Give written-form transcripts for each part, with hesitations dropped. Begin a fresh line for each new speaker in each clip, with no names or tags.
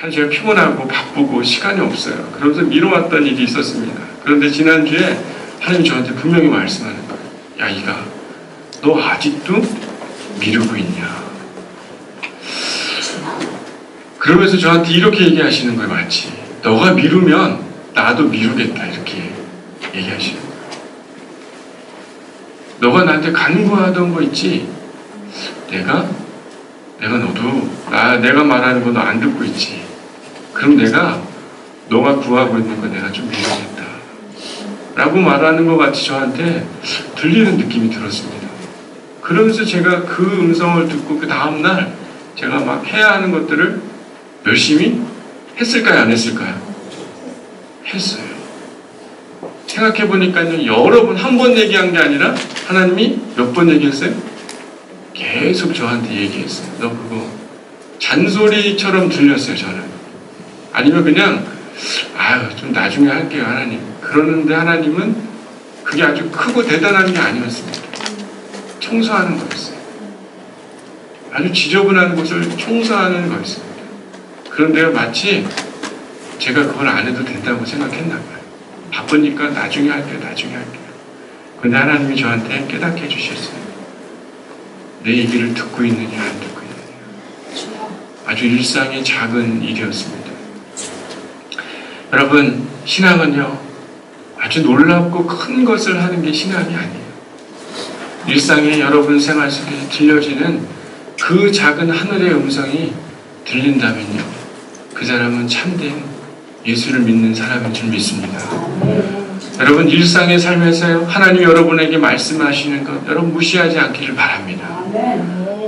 사실 제가 피곤하고 바쁘고 시간이 없어요. 그러면서 미뤄왔던 일이 있었습니다. 그런데 지난주에 하나님이 저한테 분명히 말씀하는 거예요. 야, 이가 너 아직도 미루고 있냐. 그러면서 저한테 이렇게 얘기하시는 거예요. 마치 너가 미루면 나도 미루겠다 이렇게 얘기하시는 거예요. 너가 나한테 간구하던 거 있지? 내가 너도 내가 말하는 거 너 안 듣고 있지? 그럼 내가 너가 구하고 있는 거 내가 좀 미루겠다 라고 말하는 것 같이 저한테 들리는 느낌이 들었습니다. 그러면서 제가 그 음성을 듣고 그 다음날 제가 막 해야 하는 것들을 열심히 했을까요? 안 했을까요? 했어요. 생각해보니까요, 여러 번, 한 번 얘기한 게 아니라 하나님이 몇 번 얘기했어요? 계속 저한테 얘기했어요. 너 그거 잔소리처럼 들렸어요, 저는. 아니면 그냥 좀 나중에 할게요, 하나님. 그러는데 하나님은 그게 아주 크고 대단한 게 아니었습니다. 청소하는 거였어요. 아주 지저분한 곳을 청소하는 거였습니다. 그런데요, 마치 제가 그걸 안 해도 된다고 생각했나 봐요. 바쁘니까 나중에 할게요. 그런데 하나님이 저한테 깨닫게 해주셨어요. 내 얘기를 듣고 있느냐 안 듣고 있느냐. 아주 일상의 작은 일이었습니다. 여러분, 신앙은요, 아주 놀랍고 큰 것을 하는 게 신앙이 아니에요. 일상의 여러분 생활 속에 들려지는 그 작은 하늘의 음성이 들린다면요, 그 사람은 참된 예수를 믿는 사람인 줄 믿습니다. 여러분, 일상의 삶에서요, 하나님 여러분에게 말씀하시는 것 여러분 무시하지 않기를 바랍니다.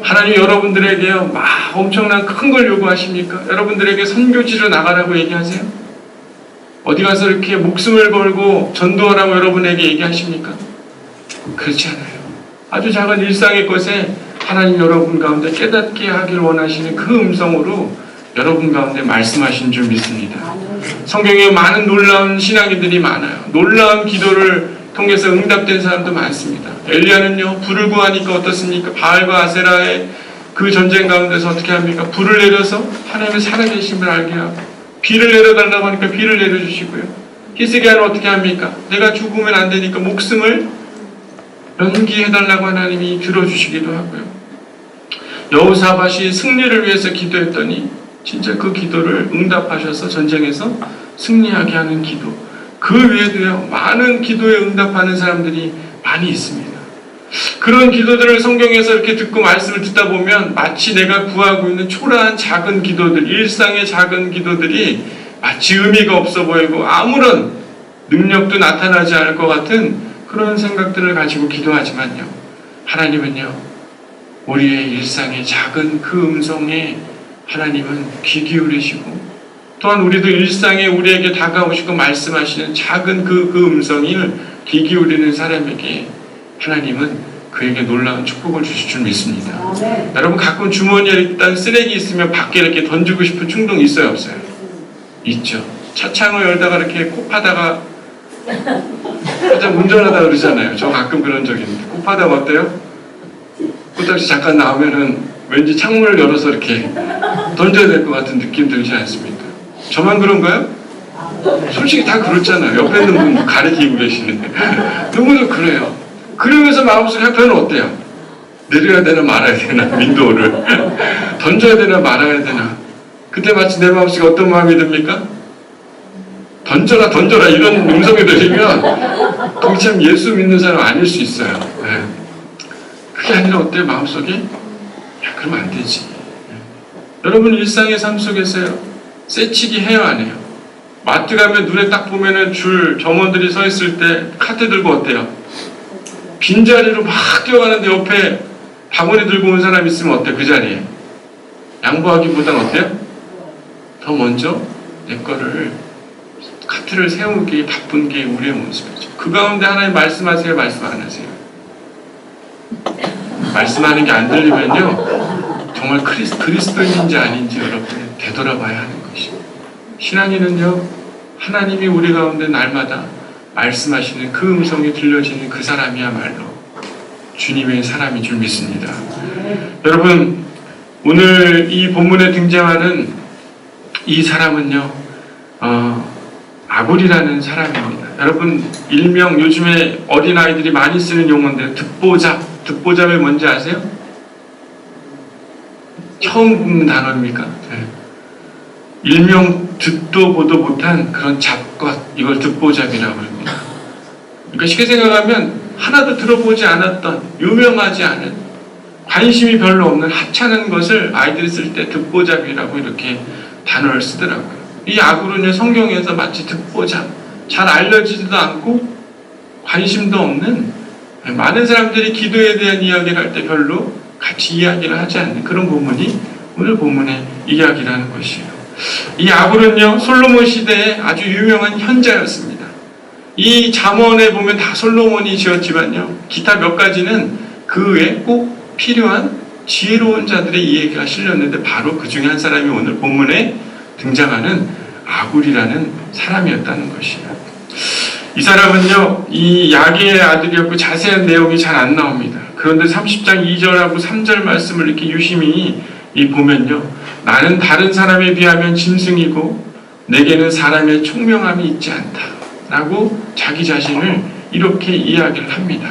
하나님 여러분들에게요, 막 엄청난 큰 걸 요구하십니까? 여러분들에게 선교지로 나가라고 얘기하세요? 어디 가서 이렇게 목숨을 걸고 전도하라고 여러분에게 얘기하십니까? 그렇지 않아요. 아주 작은 일상의 것에 하나님 여러분 가운데 깨닫게 하길 원하시는 그 음성으로 여러분 가운데 말씀하신 줄 믿습니다. 성경에 많은 놀라운 신앙인들이 많아요. 놀라운 기도를 통해서 응답된 사람도 많습니다. 엘리야는요, 불을 구하니까 어떻습니까? 바알과 아세라의 그 전쟁 가운데서 어떻게 합니까? 불을 내려서 하나님의 살아계심을 알게 하고, 비를 내려달라고 하니까 비를 내려주시고요. 히스기야는 어떻게 합니까? 내가 죽으면 안 되니까 목숨을 연기해달라고 하나님이 들어주시기도 하고요. 여호사밧이 승리를 위해서 기도했더니 진짜 그 기도를 응답하셔서 전쟁에서 승리하게 하는 기도, 그 외에도요, 많은 기도에 응답하는 사람들이 많이 있습니다. 그런 기도들을 성경에서 이렇게 듣고 말씀을 듣다 보면 마치 내가 구하고 있는 초라한 작은 기도들, 일상의 작은 기도들이 마치 의미가 없어 보이고 아무런 능력도 나타나지 않을 것 같은 그런 생각들을 가지고 기도하지만요, 하나님은요, 우리의 일상의 작은 그 음성에 하나님은 귀 기울이시고, 또한 우리도 일상에 우리에게 다가오시고 말씀하시는 작은 그 음성을 귀 기울이는 사람에게 하나님은 그에게 놀라운 축복을 주실 줄 믿습니다. 여러분, 가끔 주머니에 일단 쓰레기 있으면 밖에 이렇게 던지고 싶은 충동이 있어요, 없어요? 있죠. 차창을 열다가 이렇게 코 파다가 운전하다 그러잖아요. 저 가끔 그런 적이 있는데, 코 파다가 어때요? 코딱지 잠깐 나오면은 왠지 창문을 열어서 이렇게 던져야 될 것 같은 느낌 들지 않습니까? 저만 그런가요? 솔직히 다 그렇잖아요. 옆에 있는 분 가리키고 계시는데 누구도 그래요. 그러면서 마음속 한편은 어때요? 내려야 되나 말아야 되나, 윈도우를 던져야 되나 말아야 되나. 그때 마치 내 마음속에 어떤 마음이 듭니까? 던져라 이런 음성이 들리면 그게 참 예수 믿는 사람 아닐 수 있어요. 네. 그게 아니라 어때요? 마음속에 그러면 안 되지. 여러분, 일상의 삶 속에서요, 쇠치기 해요, 안 해요? 마트 가면 눈에 딱 보면은 줄 점원들이 서 있을 때 카트 들고 어때요? 빈자리로 막 뛰어가는데 옆에 바구니 들고 온 사람 있으면 어때요? 그 자리에 양보하기보단 어때요? 더 먼저 내 거를 카트를 세우기 바쁜 게 우리의 모습이죠. 그 가운데 하나님 말씀하세요, 말씀 안 하세요? 말씀하는 게 안 들리면요, 정말 그리스도인인지 아닌지 여러분 되돌아봐야 하는 것이고, 신앙인은요, 하나님이 우리 가운데 날마다 말씀하시는 그 음성이 들려지는 그 사람이야말로 주님의 사람인 줄 믿습니다. 여러분, 오늘 이 본문에 등장하는 이 사람은요, 아굴이라는 사람입니다. 여러분, 일명 요즘에 어린아이들이 많이 쓰는 용어인데요. 듣보잡. 듣보잡이 뭔지 아세요? 처음 듣는 단어입니까? 네. 일명 듣도 보도 못한 그런 잡것, 이걸 듣보잡이라고 합니다. 그러니까 쉽게 생각하면 하나도 들어보지 않았던, 유명하지 않은, 관심이 별로 없는 하찮은 것을 아이들이 쓸 때 듣보잡이라고 이렇게 단어를 쓰더라고요. 이 아굴은요, 성경에서 마치 듣보잡, 잘 알려지지도 않고 관심도 없는, 많은 사람들이 기도에 대한 이야기를 할 때 별로 같이 이야기를 하지 않는 그런 부분이 오늘 본문의 이야기라는 것이에요. 이 아굴은요, 솔로몬 시대에 아주 유명한 현자였습니다. 이 잠언에 보면 다 솔로몬이 지었지만요, 기타 몇 가지는 그 외에 꼭 필요한 지혜로운 자들의 이야기가 실렸는데 바로 그 중에 한 사람이 오늘 본문에 등장하는 아굴이라는 사람이었다는 것이에요. 이 사람은요, 이 야게의 아들이었고 자세한 내용이 잘 안 나옵니다. 그런데 30장 2절하고 3절 말씀을 이렇게 유심히 보면요, 나는 다른 사람에 비하면 짐승이고 내게는 사람의 총명함이 있지 않다 라고 자기 자신을 이렇게 이야기를 합니다.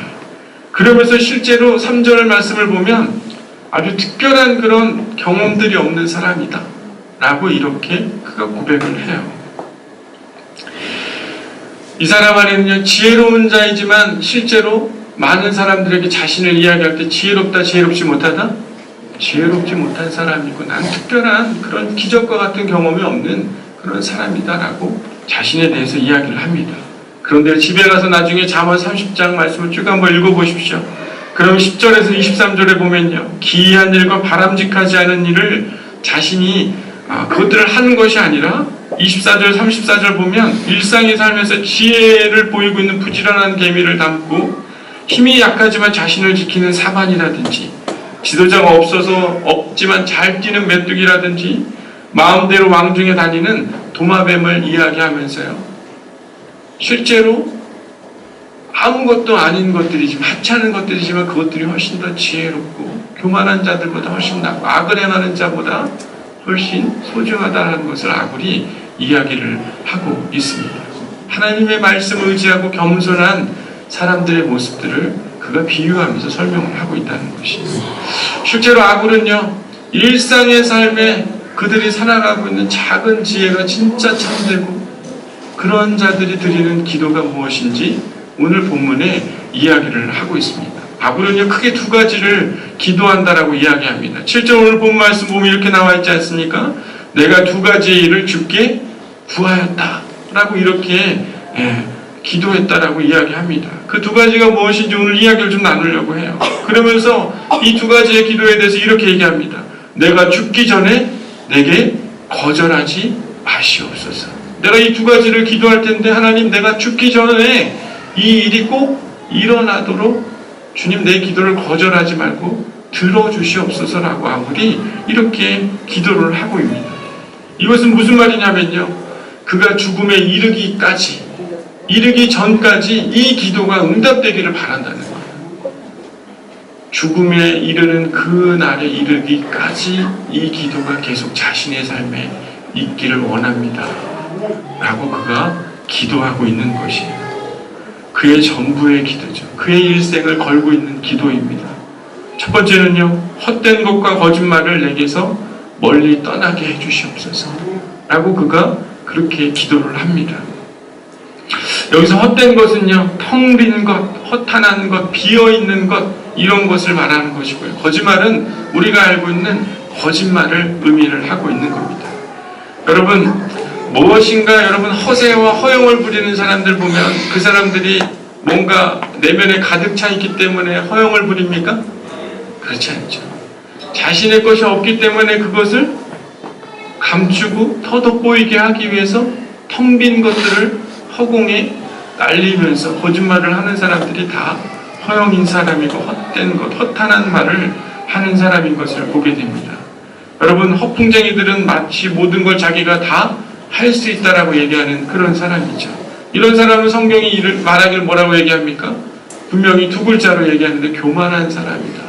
그러면서 실제로 3절 말씀을 보면 아주 특별한 그런 경험들이 없는 사람이다 라고 이렇게 그가 고백을 해요. 이 사람 안에는요, 지혜로운 자이지만 실제로 많은 사람들에게 자신을 이야기할 때 지혜롭다, 지혜롭지 못하다? 지혜롭지 못한 사람이고 난 특별한 그런 기적과 같은 경험이 없는 그런 사람이다라고 자신에 대해서 이야기를 합니다. 그런데 집에 가서 나중에 잠언 30장 말씀을 쭉 한번 읽어보십시오. 그럼 10절에서 23절에 보면요, 기이한 일과 바람직하지 않은 일을 자신이 그것들을 하는 것이 아니라 24절, 34절 보면 일상의 삶에서 지혜를 보이고 있는 부지런한 계미를 담고 힘이 약하지만 자신을 지키는 사반이라든지 지도자가 없지만 잘 뛰는 메뚜기라든지 마음대로 왕중에 다니는 도마뱀을 이야기하면서요, 실제로 아무것도 아닌 것들이지만, 하찮은 것들이지만 그것들이 훨씬 더 지혜롭고 교만한 자들보다 훨씬 낫고 악을 행하는 자보다 훨씬 소중하다는 것을 아굴이 이야기를 하고 있습니다. 하나님의 말씀을 의지하고 겸손한 사람들의 모습들을 그가 비유하면서 설명을 하고 있다는 것이에요. 실제로 아굴은요, 일상의 삶에 그들이 살아가고 있는 작은 지혜가 진짜 참되고 그런 자들이 드리는 기도가 무엇인지 오늘 본문에 이야기를 하고 있습니다. 아굴은요, 크게 두 가지를 기도한다라고 이야기합니다. 7절 오늘 본 말씀 보면 이렇게 나와 있지 않습니까? 내가 두 가지의 일을 주께 구하였다 라고 이렇게 기도했다라고 이야기합니다. 그 두 가지가 무엇인지 오늘 이야기를 좀 나누려고 해요. 그러면서 이 두 가지의 기도에 대해서 이렇게 얘기합니다. 내가 죽기 전에 내게 거절하지 마시옵소서. 내가 이 두 가지를 기도할 텐데 하나님, 내가 죽기 전에 이 일이 꼭 일어나도록 주님 내 기도를 거절하지 말고 들어주시옵소서라고 아굴이 이렇게 기도를 하고 있습니다. 이것은 무슨 말이냐면요, 그가 죽음에 이르기 전까지 이 기도가 응답되기를 바란다는 거예요. 죽음에 이르는 그 날에 이르기까지 이 기도가 계속 자신의 삶에 있기를 원합니다 라고 그가 기도하고 있는 것이에요. 그의 전부의 기도죠. 그의 일생을 걸고 있는 기도입니다. 첫 번째는요, 헛된 것과 거짓말을 내게서 멀리 떠나게 해주시옵소서 라고 그가 그렇게 기도를 합니다. 여기서 헛된 것은요, 텅 빈 것, 허탄한 것, 비어있는 것, 이런 것을 말하는 것이고요. 거짓말은 우리가 알고 있는 거짓말을 의미를 하고 있는 겁니다. 여러분, 무엇인가 여러분 허세와 허영을 부리는 사람들 보면 그 사람들이 뭔가 내면에 가득 차 있기 때문에 허영을 부립니까? 그렇지 않죠. 자신의 것이 없기 때문에 그것을 감추고 더 돋보이게 하기 위해서 텅 빈 것들을 허공에 날리면서 거짓말을 하는 사람들이 다 허영인 사람이고 헛된 것, 허탄한 말을 하는 사람인 것을 보게 됩니다. 여러분, 허풍쟁이들은 마치 모든 걸 자기가 다 할 수 있다라고 얘기하는 그런 사람이죠. 이런 사람은 성경이 말하기를 뭐라고 얘기합니까? 분명히 두 글자로 얘기하는데 교만한 사람이다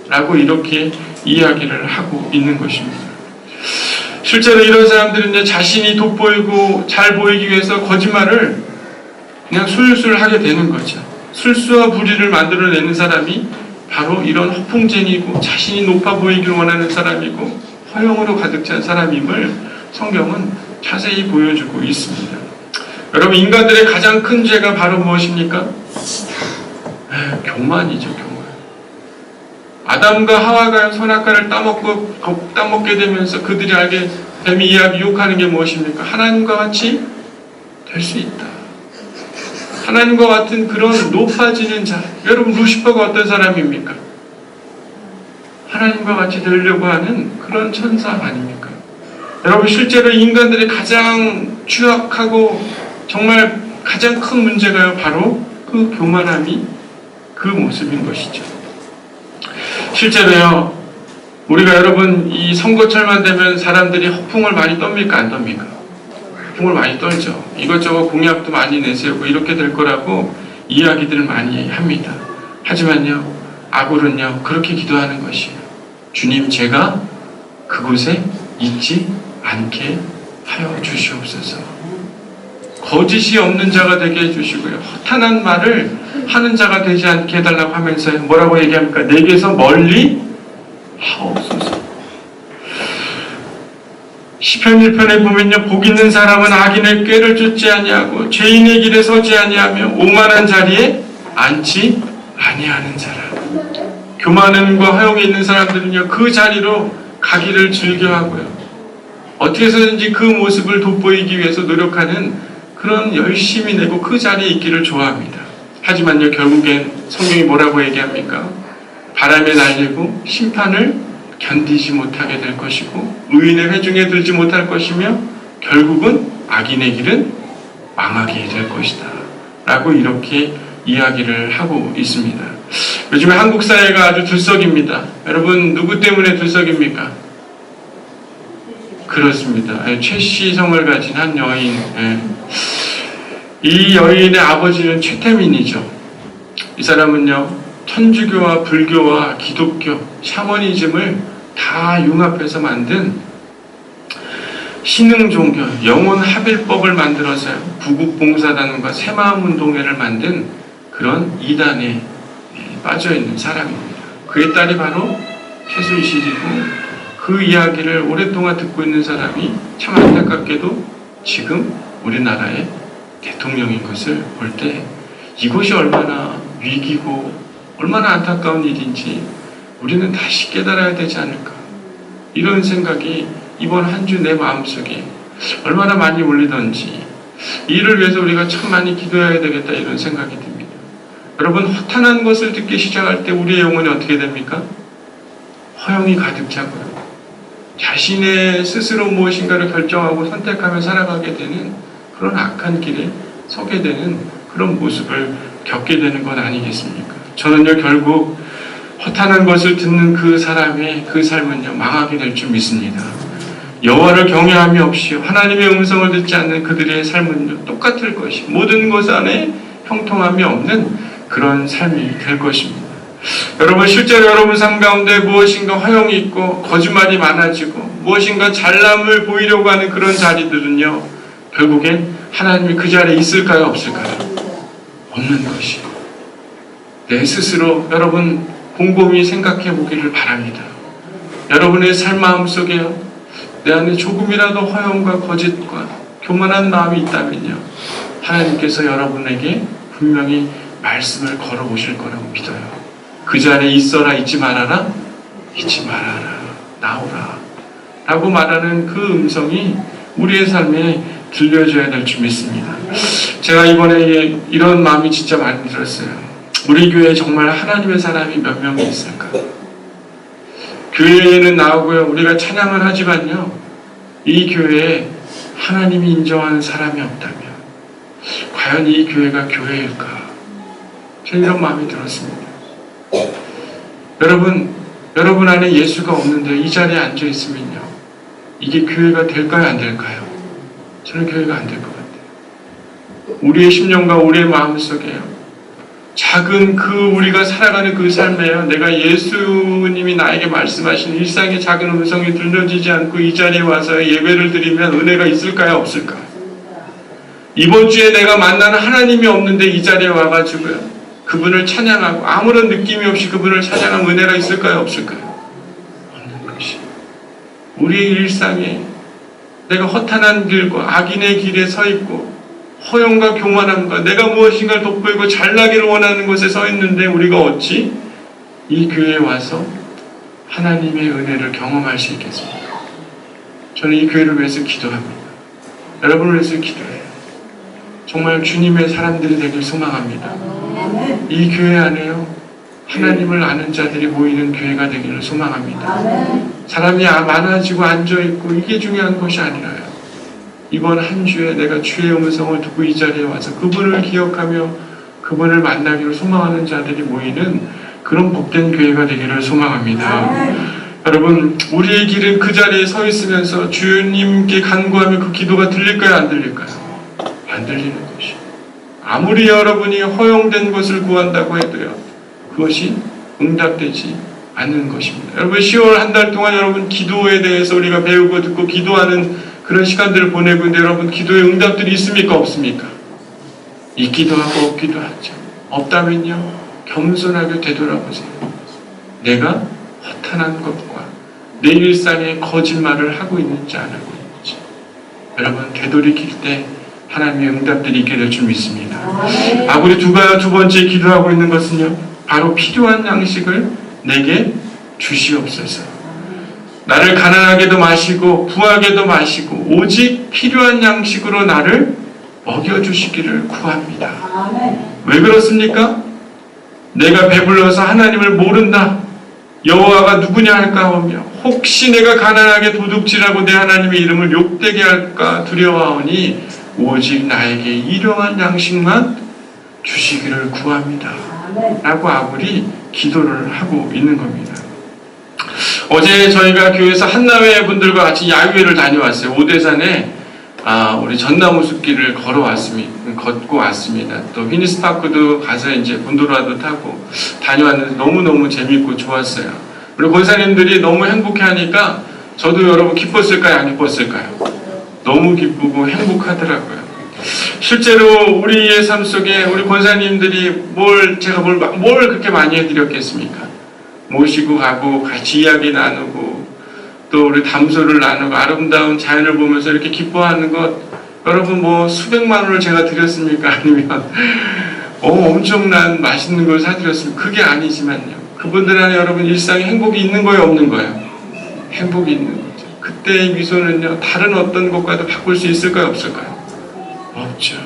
라고 이렇게 이야기를 하고 있는 것입니다. 실제로 이런 사람들은 자신이 돋보이고 잘 보이기 위해서 거짓말을 그냥 술술 하게 되는 거죠. 술수와 부리를 만들어내는 사람이 바로 이런 허풍쟁이고 자신이 높아 보이길 원하는 사람이고 허영으로 가득 찬 사람임을 성경은 자세히 보여주고 있습니다. 여러분, 인간들의 가장 큰 죄가 바로 무엇입니까? 교만이죠, 교만. 아담과 하와가 선악과를 따먹게 되면서 그들이 알게 뱀이 이야기 유혹하는 게 무엇입니까? 하나님과 같이 될 수 있다. 하나님과 같은 그런 높아지는 자. 여러분, 루시퍼가 어떤 사람입니까? 하나님과 같이 되려고 하는 그런 천사 아닙니까? 여러분, 실제로 인간들이 가장 취약하고 정말 가장 큰 문제가 바로 그 교만함이 그 모습인 것이죠. 실제로요, 우리가 여러분 이 선거철만 되면 사람들이 허풍을 많이 떱니까? 안 떱니까? 허풍을 많이 떨죠. 이것저것 공약도 많이 내세우고 이렇게 될 거라고 이야기들을 많이 합니다. 하지만요, 아굴은요, 그렇게 기도하는 것이에요. 주님, 제가 그곳에 있지 않게 하여 주시옵소서. 거짓이 없는 자가 되게 해주시고요, 허탄한 말을 하는 자가 되지 않게 해달라고 하면서 뭐라고 얘기합니까? 내게서 멀리 하옵소서. 시편 1편에 보면요, 복 있는 사람은 악인의 꾀를 쫓지 아니하고 죄인의 길에 서지 아니하며 오만한 자리에 앉지 아니하는 자라. 교만함과 허용에 있는 사람들은요, 그 자리로 가기를 즐겨하고요, 어떻게 해서든지 그 모습을 돋보이기 위해서 노력하는 그런 열심히 내고 그 자리에 있기를 좋아합니다. 하지만요, 결국엔 성경이 뭐라고 얘기합니까? 바람에 날리고 심판을 견디지 못하게 될 것이고 의인의 회중에 들지 못할 것이며 결국은 악인의 길은 망하게 될 것이다 라고 이렇게 이야기를 하고 있습니다. 요즘에 한국 사회가 아주 들썩입니다. 여러분, 누구 때문에 들썩입니까? 그렇습니다. 최씨 성을 가진 한 여인. 이 여인의 아버지는 최태민이죠. 이 사람은요, 천주교와 불교와 기독교, 샤머니즘을 다 융합해서 만든 신흥종교, 영혼합일법을 만들어서요, 구국봉사단과 새마음운동회를 만든 그런 이단에 빠져있는 사람입니다. 그의 딸이 바로 최순실이고, 그 이야기를 오랫동안 듣고 있는 사람이 참 안타깝게도 지금 우리나라의 대통령인 것을 볼 때 이것이 얼마나 위기고 얼마나 안타까운 일인지 우리는 다시 깨달아야 되지 않을까, 이런 생각이 이번 한 주 내 마음속에 얼마나 많이 울리던지, 이를 위해서 우리가 참 많이 기도해야 되겠다, 이런 생각이 듭니다. 여러분, 허탄한 것을 듣기 시작할 때 우리의 영혼이 어떻게 됩니까? 허영이 가득 차고요, 자신의 스스로 무엇인가를 결정하고 선택하며 살아가게 되는 그런 악한 길에 서게 되는 그런 모습을 겪게 되는 건 아니겠습니까? 저는요, 결국 허탄한 것을 듣는 그 사람의 그 삶은요, 망하게 될 줄 믿습니다. 여호와를 경외함이 없이 하나님의 음성을 듣지 않는 그들의 삶은요, 똑같을 것이, 모든 것 안에 형통함이 없는 그런 삶이 될 것입니다. 여러분, 실제로 여러분 삶 가운데 무엇인가 허영이 있고 거짓말이 많아지고 무엇인가 잘남을 보이려고 하는 그런 자리들은요, 결국엔 하나님이 그 자리에 있을까요, 없을까요? 없는 것이. 내 스스로 여러분 곰곰이 생각해 보기를 바랍니다. 여러분의 삶 마음속에요, 내 안에 조금이라도 허영과 거짓과 교만한 마음이 있다면요, 하나님께서 여러분에게 분명히 말씀을 걸어보실 거라고 믿어요. 그 자리에 있어라, 있지 말아라, 있지 말아라, 나오라 라고 말하는 그 음성이 우리의 삶에 들려줘야 될 줄 믿습니다. 제가 이번에 이런 마음이 진짜 많이 들었어요. 우리 교회에 정말 하나님의 사람이 몇 명이 있을까? 교회에는 나오고요, 우리가 찬양을 하지만요, 이 교회에 하나님이 인정하는 사람이 없다면 과연 이 교회가 교회일까? 저는 이런 마음이 들었습니다. 여러분 안에 예수가 없는데 이 자리에 앉아 있으면요, 이게 교회가 될까요, 안 될까요? 저는 교회가 안 될 것 같아요. 우리의 심령과 우리의 마음 속에요, 작은 우리가 살아가는 그 삶에요. 내가 예수님이 나에게 말씀하신 일상의 작은 음성이 들려지지 않고 이 자리에 와서 예배를 드리면 은혜가 있을까요? 없을까요? 이번 주에 내가 만나는 하나님이 없는데 이 자리에 와가지고요. 그분을 찬양하고 아무런 느낌이 없이 그분을 찬양하면 은혜가 있을까요? 없을까요? 없는 것이. 우리의 일상에 내가 허탄한 길과 악인의 길에 서 있고 허영과 교만함과 내가 무엇인가를 돋보이고 잘나기를 원하는 곳에 서 있는데 우리가 어찌 이 교회에 와서 하나님의 은혜를 경험할 수 있겠습니까? 저는 이 교회를 위해서 기도합니다. 여러분을 위해서 기도해요. 정말 주님의 사람들이 되길 소망합니다. 이 교회 안에요. 하나님을 아는 자들이 모이는 교회가 되기를 소망합니다. 사람이 많아지고 앉아있고 이게 중요한 것이 아니라요. 이번 한 주에 내가 주의 음성을 듣고 이 자리에 와서 그분을 기억하며 그분을 만나기를 소망하는 자들이 모이는 그런 복된 교회가 되기를 소망합니다. 여러분, 우리의 길은 그 자리에 서 있으면서 주님께 간구하며 그 기도가 들릴까요? 안 들릴까요? 안 들리는 것이. 아무리 여러분이 허용된 것을 구한다고 해도요. 그것이 응답되지 않는 것입니다. 여러분, 10월 한 달 동안 여러분 기도에 대해서 우리가 배우고 듣고 기도하는 그런 시간들을 보내고 있는데 여러분 기도의 응답들이 있습니까? 없습니까? 있기도 하고 없기도 하죠. 없다면요. 겸손하게 되돌아보세요. 내가 허탄한 것과 내 일상에 거짓말을 하고 있는지 안 하고 있는지. 여러분 되돌이킬 때 하나님의 응답들이 있게 될 줄 믿습니다. 우리 두 번째 기도하고 있는 것은요. 바로 필요한 양식을 내게 주시옵소서. 나를 가난하게도 마시고 부하게도 마시고 오직 필요한 양식으로 나를 먹여주시기를 구합니다. 왜 그렇습니까? 내가 배불러서 하나님을 모른다. 여호와가 누구냐 할까 하며 혹시 내가 가난하게 도둑질하고 내 하나님의 이름을 욕되게 할까 두려워하오니 오직 나에게 일용할 양식만 주시기를 구합니다. 라고 아굴이 기도를 하고 있는 겁니다. 어제 저희가 교회에서 한나회 분들과 같이 야유회를 다녀왔어요. 오대산에 우리 전나무 숲길을 걷고 왔습니다. 또 휘니스파크도 가서 이제 곤도라도 타고 다녀왔는데 너무너무 재밌고 좋았어요. 우리 권사님들이 너무 행복해하니까 저도 여러분 기뻤을까요? 안 기뻤을까요? 너무 기쁘고 행복하더라고요. 실제로 우리의 삶 속에 우리 권사님들이 제가 뭘 그렇게 많이 해드렸겠습니까? 모시고 가고 같이 이야기 나누고 또 우리 담소를 나누고 아름다운 자연을 보면서 이렇게 기뻐하는 것 여러분 수백만 원을 제가 드렸습니까? 아니면 엄청난 맛있는 걸 사드렸습니까? 그게 아니지만요. 그분들 안에 여러분 일상에 행복이 있는 거예요? 없는 거예요? 행복이 있는 거죠. 그때의 미소는요. 다른 어떤 것과도 바꿀 수 있을까요? 없을까요? 없죠.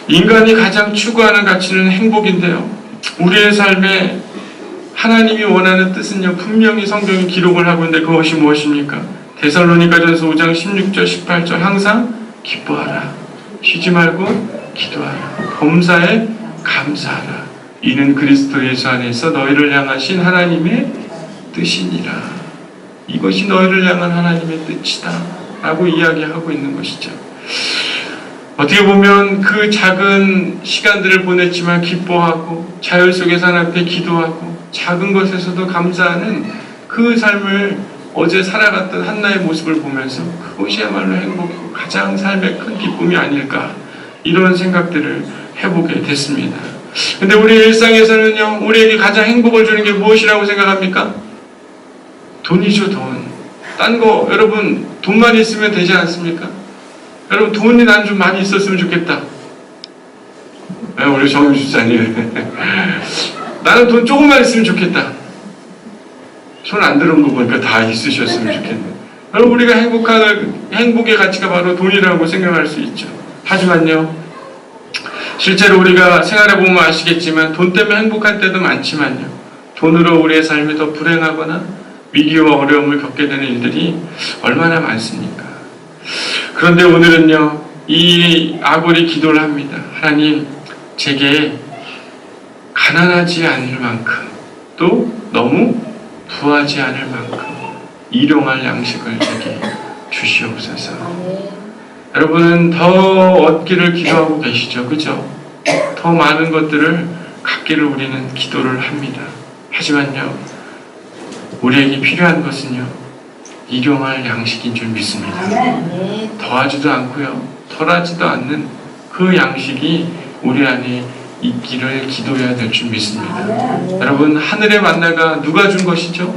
인간이 가장 추구하는 가치는 행복인데요. 우리의 삶에 하나님이 원하는 뜻은요. 분명히 성경이 기록을 하고 있는데 그것이 무엇입니까? 데살로니가전서 5장 16절 18절 항상 기뻐하라. 쉬지 말고 기도하라. 범사에 감사하라. 이는 그리스도 예수 안에서 너희를 향하신 하나님의 뜻이니라. 이것이 너희를 향한 하나님의 뜻이다. 라고 이야기하고 있는 것이죠. 어떻게 보면 그 작은 시간들을 보냈지만 기뻐하고 자연 속에서 하나님 앞에 기도하고 작은 것에서도 감사하는 그 삶을 어제 살아갔던 한나의 모습을 보면서 그것이야말로 행복이고 가장 삶의 큰 기쁨이 아닐까 이런 생각들을 해보게 됐습니다. 근데 우리 일상에서는요, 우리에게 가장 행복을 주는 게 무엇이라고 생각합니까? 돈이죠, 돈. 딴 거 여러분 돈만 있으면 되지 않습니까? 여러분 돈이 난 좀 많이 있었으면 좋겠다. 우리 정유주사님 나는 돈 조금만 있으면 좋겠다. 손 안 들은 거 보니까 다 있으셨으면 좋겠네. 여러분 우리가 행복의 가치가 바로 돈이라고 생각할 수 있죠. 하지만요, 실제로 우리가 생활해보면 아시겠지만 돈 때문에 행복할 때도 많지만요, 돈으로 우리의 삶이 더 불행하거나 위기와 어려움을 겪게 되는 일들이 얼마나 많습니까? 그런데 오늘은요, 이 아골이 기도를 합니다. 하나님, 제게 가난하지 않을 만큼 또 너무 부하지 않을 만큼 일용할 양식을 제게 주시옵소서. 여러분은 더 얻기를 기도하고 계시죠, 그죠? 더 많은 것들을 갖기를 우리는 기도를 합니다. 하지만요, 우리에게 필요한 것은요, 일용할 양식인 줄 믿습니다. 더하지도 않고요, 덜하지도 않는 그 양식이 우리 안에 있기를 기도해야 될 줄 믿습니다. 여러분, 하늘의 만나가 누가 준 것이죠?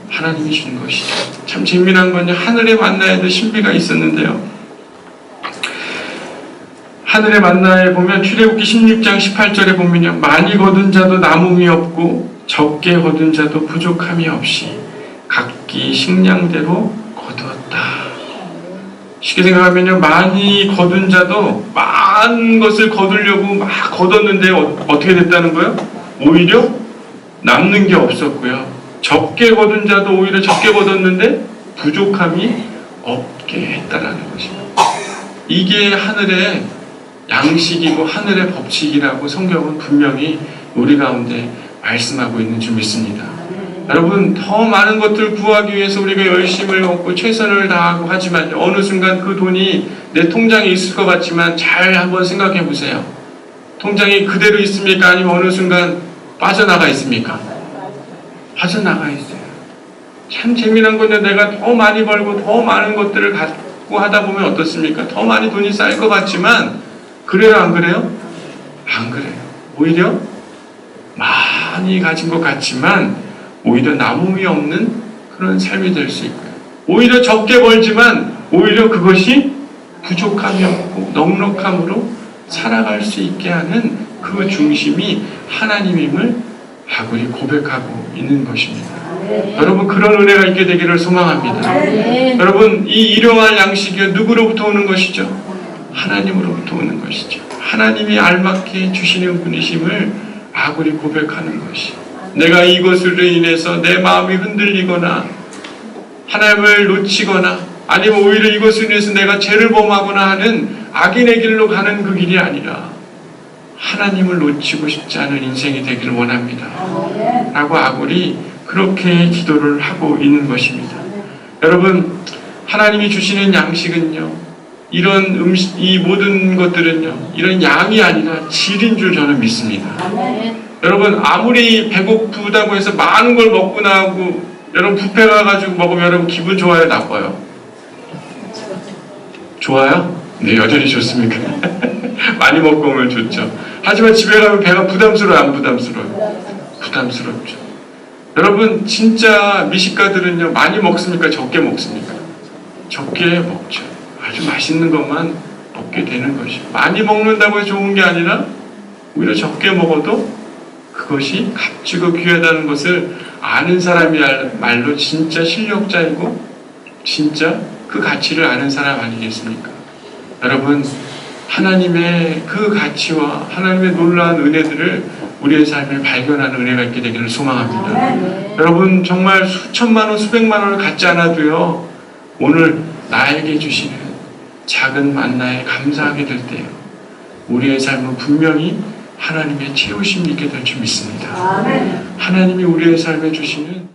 하나님이 준 것이죠. 참 재미난 건요, 하늘의 만나에도 신비가 있었는데요. 하늘의 만나에 보면 출애굽기 16장 18절에 보면요, 많이 거둔 자도 남음이 없고 적게 거둔 자도 부족함이 없이 각기 식량대로 거두었다. 쉽게 생각하면요, 많이 거둔 자도 많은 것을 거두려고 막 거뒀는데 어떻게 됐다는 거예요? 오히려 남는 게 없었고요. 적게 거둔 자도 오히려 적게 거뒀는데 부족함이 없게 했다라는 것입니다. 이게 하늘의 양식이고 하늘의 법칙이라고 성경은 분명히 우리 가운데 말씀하고 있는 줄 믿습니다. 여러분, 더 많은 것들을 구하기 위해서 우리가 열심을 얻고 최선을 다하고 하지만 어느 순간 그 돈이 내 통장에 있을 것 같지만 잘 한번 생각해 보세요. 통장이 그대로 있습니까? 아니면 어느 순간 빠져나가 있습니까? 빠져나가 있어요. 참 재미난 건데, 내가 더 많이 벌고 더 많은 것들을 갖고 하다 보면 어떻습니까? 더 많이 돈이 쌓일 것 같지만 그래요, 안 그래요? 안 그래요. 오히려 많이 가진 것 같지만 오히려 남음이 없는 그런 삶이 될 수 있고요. 오히려 적게 벌지만 오히려 그것이 부족함이 없고 넉넉함으로 살아갈 수 있게 하는 그 중심이 하나님임을 아구리 고백하고 있는 것입니다. 여러분, 그런 은혜가 있게 되기를 소망합니다. 여러분, 이 일용할 양식이 누구로부터 오는 것이죠? 하나님으로부터 오는 것이죠. 하나님이 알맞게 주시는 분이심을 아구리 고백하는 것이, 내가 이것으로 인해서 내 마음이 흔들리거나 하나님을 놓치거나 아니면 오히려 이것으로 인해서 내가 죄를 범하거나 하는 악인의 길로 가는 그 길이 아니라 하나님을 놓치고 싶지 않은 인생이 되기를 원합니다. 라고 아구리 그렇게 기도를 하고 있는 것입니다. 여러분, 하나님이 주시는 양식은요, 이런 이 모든 것들은요, 이런 양이 아니라 질인 줄 저는 믿습니다. 여러분, 아무리 배고프다고 해서 많은 걸 먹고 나고 여러분 뷔페 가가지고 먹으면 여러분 기분 좋아요, 나빠요? 좋아요? 네, 여전히 좋습니까? 많이 먹고 오면 좋죠. 하지만 집에 가면 배가 부담스러워요, 안 부담스러워요? 부담스럽죠. 여러분, 진짜 미식가들은요, 많이 먹습니까? 적게 먹습니까? 적게 먹죠. 아주 맛있는 것만 먹게 되는 것이죠. 많이 먹는다고 해서 좋은 게 아니라 오히려 적게 먹어도 그것이 값지고 귀하다는 것을 아는 사람이 말로 진짜 실력자이고 진짜 그 가치를 아는 사람 아니겠습니까? 여러분, 하나님의 그 가치와 하나님의 놀라운 은혜들을 우리의 삶에 발견하는 은혜가 있게 되기를 소망합니다. 여러분, 정말 수천만 원, 수백만 원을 갖지 않아도요, 오늘 나에게 주시는 작은 만나에 감사하게 될 때요, 우리의 삶은 분명히 하나님의 채우심이 있게 될 줄 믿습니다. 하나님이 우리의 삶에 주시는